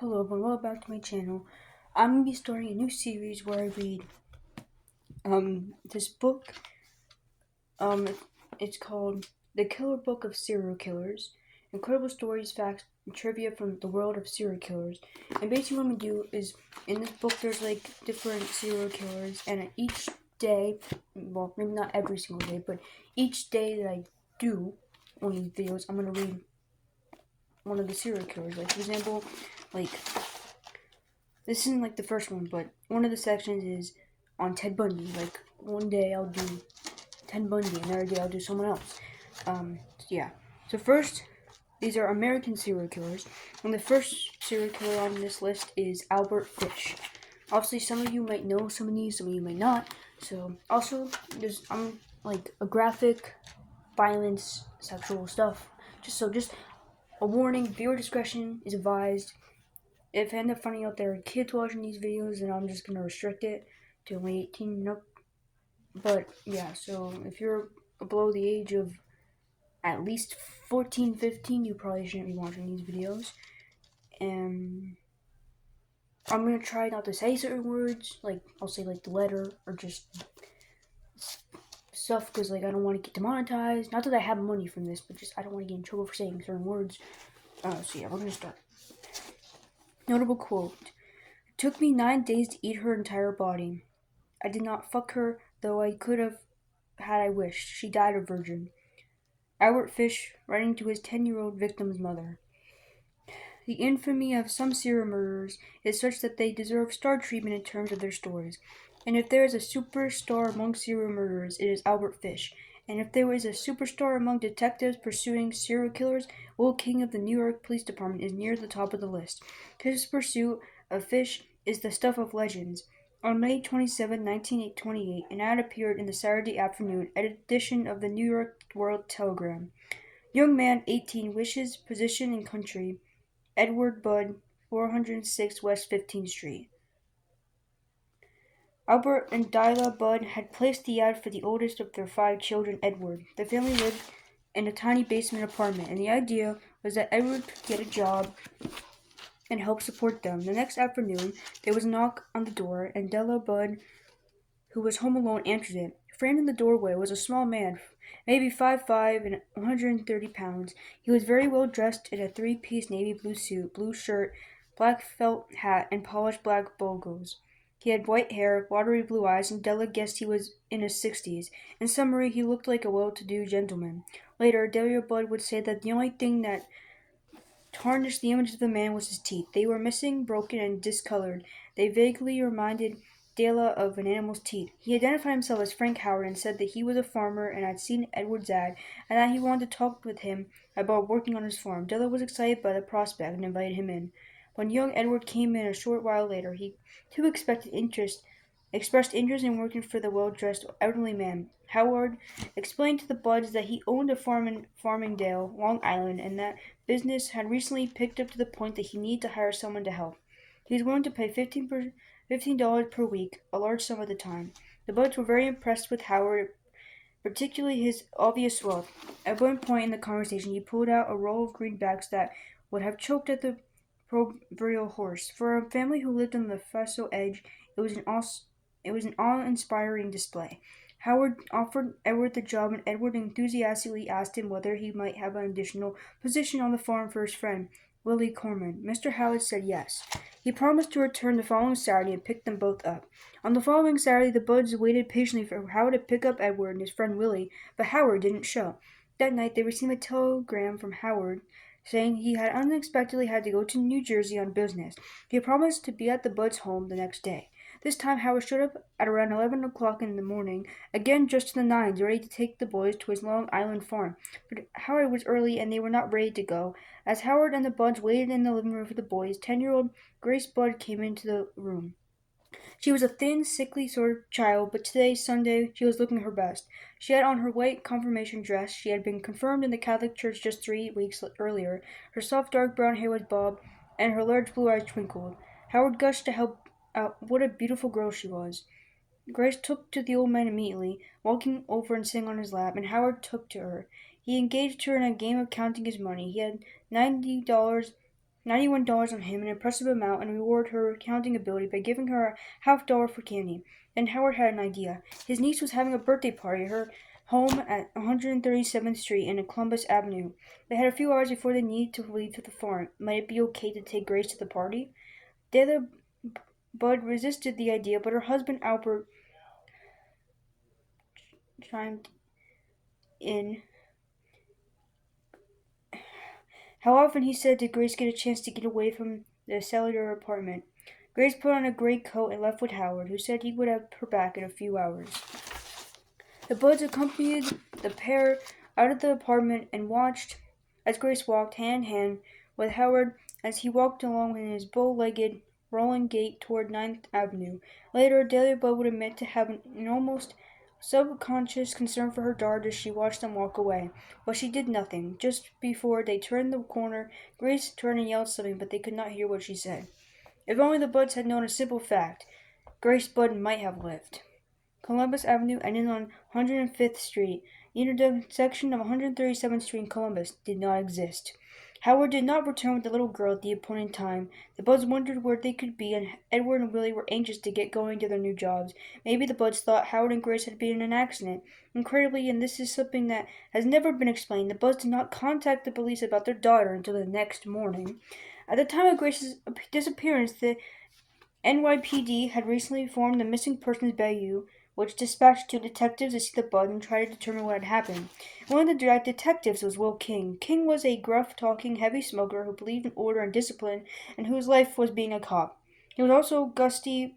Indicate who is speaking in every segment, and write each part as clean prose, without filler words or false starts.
Speaker 1: Hello everyone, welcome back to my channel. I'm going to be starting a new series where I read this book. It's called The Killer Book of Serial Killers. Incredible stories, facts, and trivia from the world of serial killers. And basically what I'm going to do is, in this book there's like different serial killers, and each day, well maybe not every single day, but each day that I do one of these videos, I'm going to read one of the serial killers. Like for example, like this isn't like the first one, but one of the sections is on Ted Bundy. Like one day I'll do Ted Bundy, another day I'll do someone else. Yeah. So first, these are American serial killers, and the first serial killer on this list is Albert Fish. Obviously, some of you might know some of these, some of you might not. So also, there's like a graphic, violence, sexual stuff. Just a warning: viewer discretion is advised. If I end up finding out there are kids watching these videos, then I'm just gonna restrict it to only 18 and up. But yeah, so if you're below the age of at least 14, 15, you probably shouldn't be watching these videos. And I'm gonna try not to say certain words, like I'll say like the letter or just stuff, because like I don't want to get demonetized. Not that I have money from this, but just I don't want to get in trouble for saying certain words. So yeah, we're gonna start. Notable quote: "It took me 9 days to eat her entire body. I did not fuck her, though I could have had I wished. She died a virgin." Albert Fish, writing to his 10-year-old victim's mother. The infamy of some serial murderers is such that they deserve star treatment in terms of their stories. And if there is a superstar among serial murderers, it is Albert Fish. And if there is a superstar among detectives pursuing serial killers, Will King of the New York Police Department is near the top of the list. His pursuit of Fish is the stuff of legends. On May 27, 1928, an ad appeared in the Saturday afternoon edition of the New York World Telegram. Young man, 18, wishes position in country. Edward Budd, 406 West 15th Street. Albert and Dyla Budd had placed the ad for the oldest of their 5 children, Edward. The family lived in a tiny basement apartment, and the idea was that Edward could get a job and help support them. The next afternoon, there was a knock on the door, and Della Budd, who was home alone, answered it. Framed in the doorway was a small man, maybe 5'5" and 130 pounds. He was very well dressed in a 3-piece navy blue suit, blue shirt, black felt hat, and polished black bogos. He had white hair, watery blue eyes, and Della guessed he was in his 60s. In summary, he looked like a well-to-do gentleman. Later, Delia Budd would say that the only thing that tarnished the image of the man was his teeth. They were missing, broken, and discolored. They vaguely reminded Dela of an animal's teeth. He identified himself as Frank Howard and said that he was a farmer and had seen Edward's ad and that he wanted to talk with him about working on his farm. Dela was excited by the prospect and invited him in. When young Edward came in a short while later, he too expressed interest in working for the well-dressed elderly man. Howard explained to the Budds that he owned a farm in Farmingdale, Long Island, and that business had recently picked up to the point that he needed to hire someone to help. He was willing to pay $15 per week, a large sum at the time. The Budds were very impressed with Howard, particularly his obvious wealth. At one point in the conversation, he pulled out a roll of greenbacks that would have choked at the proverbial horse. For a family who lived on the Faso edge, it was an awe-inspiring display. Howard offered Edward the job, and Edward enthusiastically asked him whether he might have an additional position on the farm for his friend, Willie Corman. Mr. Howard said yes. He promised to return the following Saturday and pick them both up. On the following Saturday, the Budds waited patiently for Howard to pick up Edward and his friend Willie, but Howard didn't show. That night, they received a telegram from Howard saying he had unexpectedly had to go to New Jersey on business. He promised to be at the Budds' home the next day. This time, Howard showed up at around 11 o'clock in the morning, again dressed to the nines, ready to take the boys to his Long Island farm. But Howard was early, and they were not ready to go. As Howard and the Budds waited in the living room for the boys, 10-year-old Grace Budd came into the room. She was a thin, sickly sort of child, but today, Sunday, she was looking her best. She had on her white confirmation dress. She had been confirmed in the Catholic Church just 3 weeks earlier. Her soft, dark brown hair was bobbed, and her large blue eyes twinkled. Howard gushed to help out what a beautiful girl she was. Grace took to the old man immediately, walking over and sitting on his lap, and Howard took to her. He engaged her in a game of counting his money. He had $90 $91 on him, an impressive amount, and rewarded her counting ability by giving her a half-dollar for candy. Then Howard had an idea. His niece was having a birthday party at her home at 137th Street and Columbus Avenue. They had a few hours before they needed to leave to the farm. Might it be okay to take Grace to the party? Taylor Bud resisted the idea, but her husband Albert chimed in. How often, he said, did Grace get a chance to get away from the cellular apartment? Grace put on a great coat and left with Howard, who said he would have her back in a few hours. The Buds accompanied the pair out of the apartment and watched as Grace walked hand in hand with Howard as he walked along in his bow-legged, rolling gait toward Ninth Avenue. Later, Delia Bud would admit to having an almost subconscious concern for her daughter as she watched them walk away. But she did nothing. Just before they turned the corner, Grace turned and yelled something, but they could not hear what she said. If only the Buds had known a simple fact, Grace Bud might have lived. Columbus Avenue ended on 105th Street. The intersection of 137th Street and Columbus did not exist. Howard did not return with the little girl at the appointed time. The Buds wondered where they could be, and Edward and Willie were anxious to get going to their new jobs. Maybe the Buds thought Howard and Grace had been in an accident. Incredibly, and this is something that has never been explained, the Buds did not contact the police about their daughter until the next morning. At the time of Grace's disappearance, the NYPD had recently formed the Missing Persons Bureau, which dispatched two detectives to see the Bud and try to determine what had happened. One of the detectives was Will King. King was a gruff-talking, heavy smoker who believed in order and discipline, and whose life was being a cop. He was also gusty,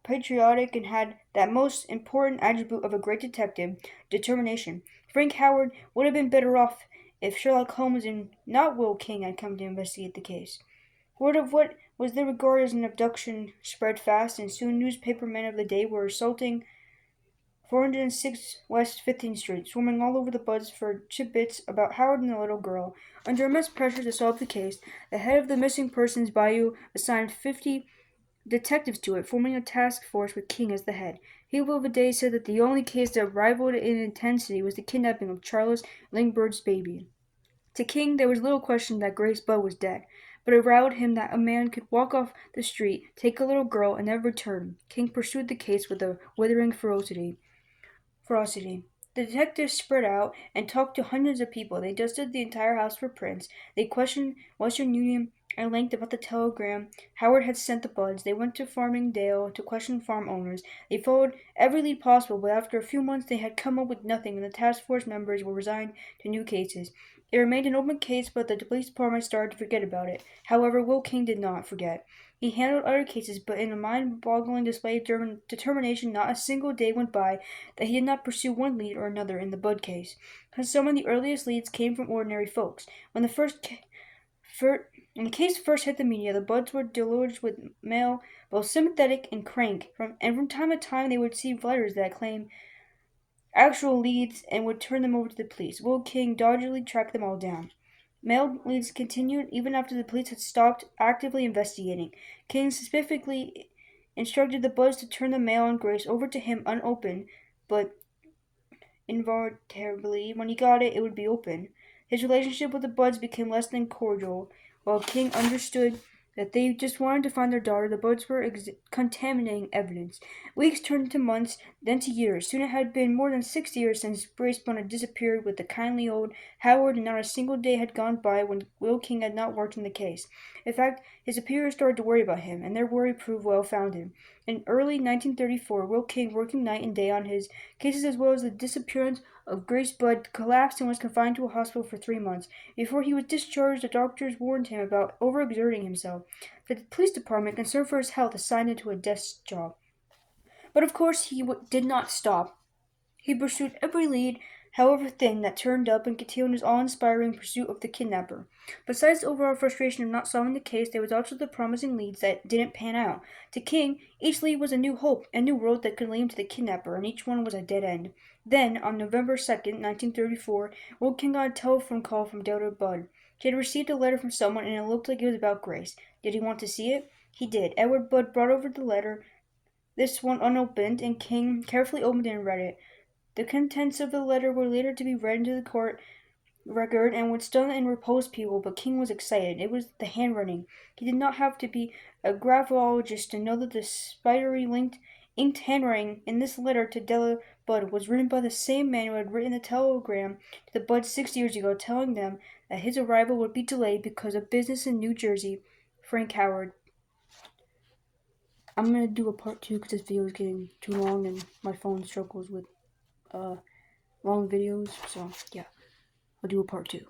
Speaker 1: patriotic, and had that most important attribute of a great detective, determination. Frank Howard would have been better off if Sherlock Holmes and not Will King had come to investigate the case. Word of what was then regarded as an abduction spread fast, and soon newspapermen of the day were assaulting 406 West 15th Street, swarming all over the Buds for tidbits about Howard and the little girl. Under immense pressure to solve the case, the head of the Missing Persons Bureau assigned 50 detectives to it, forming a task force with King as the head. People of the day said that the only case that rivaled in intensity was the kidnapping of Charles Lindbergh's baby. To King, there was little question that Grace Budd was dead, but it riled him that a man could walk off the street, take a little girl, and never return. King pursued the case with a withering ferocity. The detectives spread out and talked to hundreds of people. They dusted the entire house for prints. They questioned Western Union at length about the telegram Howard had sent the Buds. They went to Farmingdale to question farm owners. They followed every lead possible, but after a few months they had come up with nothing, and the task force members were resigned to new cases. It remained an open case, but the police department started to forget about it. However, Will King did not forget. He handled other cases, but in a mind-boggling display of determination, not a single day went by that he did not pursue one lead or another in the Bud case. Because some of the earliest leads came from ordinary folks. When the case first hit the media, the Buds were deluged with mail, both sympathetic and crank, and from time to time they would receive letters that claimed actual leads and would turn them over to the police. Will King doggedly tracked them all down. Mail leads continued even after the police had stopped actively investigating. King specifically instructed the Buds to turn the mail on Grace over to him unopened, but invariably, when he got it, it would be open. His relationship with the Buds became less than cordial. While King understood that they just wanted to find their daughter, the Buds were contaminating evidence. Weeks turned into months, then to years. Soon it had been more than 6 years since Grace Bud had disappeared with the kindly old Howard, and not a single day had gone by when Will King had not worked in the case. In fact, his superiors started to worry about him, and their worry proved well-founded. In early 1934, Will King, working night and day on his cases as well as the disappearance of Grace Budd, collapsed and was confined to a hospital for 3 months. Before he was discharged, the doctors warned him about overexerting himself. The police department, concerned for his health, assigned him to a desk job. But of course he did not stop. He pursued every lead, however thin, that turned up, and continued his awe-inspiring pursuit of the kidnapper. Besides the overall frustration of not solving the case, there was also the promising leads that didn't pan out. To King, each lead was a new hope, a new road that could lead him to the kidnapper, and each one was a dead end. Then, on November 2nd, 1934, Will King got a telephone call from Delia Bud. She had received a letter from someone, and it looked like it was about Grace. Did he want to see it? He did. Edward Bud brought over the letter, this one unopened, and King carefully opened it and read it. The contents of the letter were later to be read into the court record and would stun and repulse people, but King was excited. It was the handwriting. He did not have to be a graphologist to know that the spidery inked handwriting in this letter to Della Bud was written by the same man who had written the telegram to the Buds 6 years ago, telling them that his arrival would be delayed because of business in New Jersey. Frank Howard. I'm gonna do a part 2 because this video is getting too long and my phone struggles with long videos. So yeah, I'll do a part 2.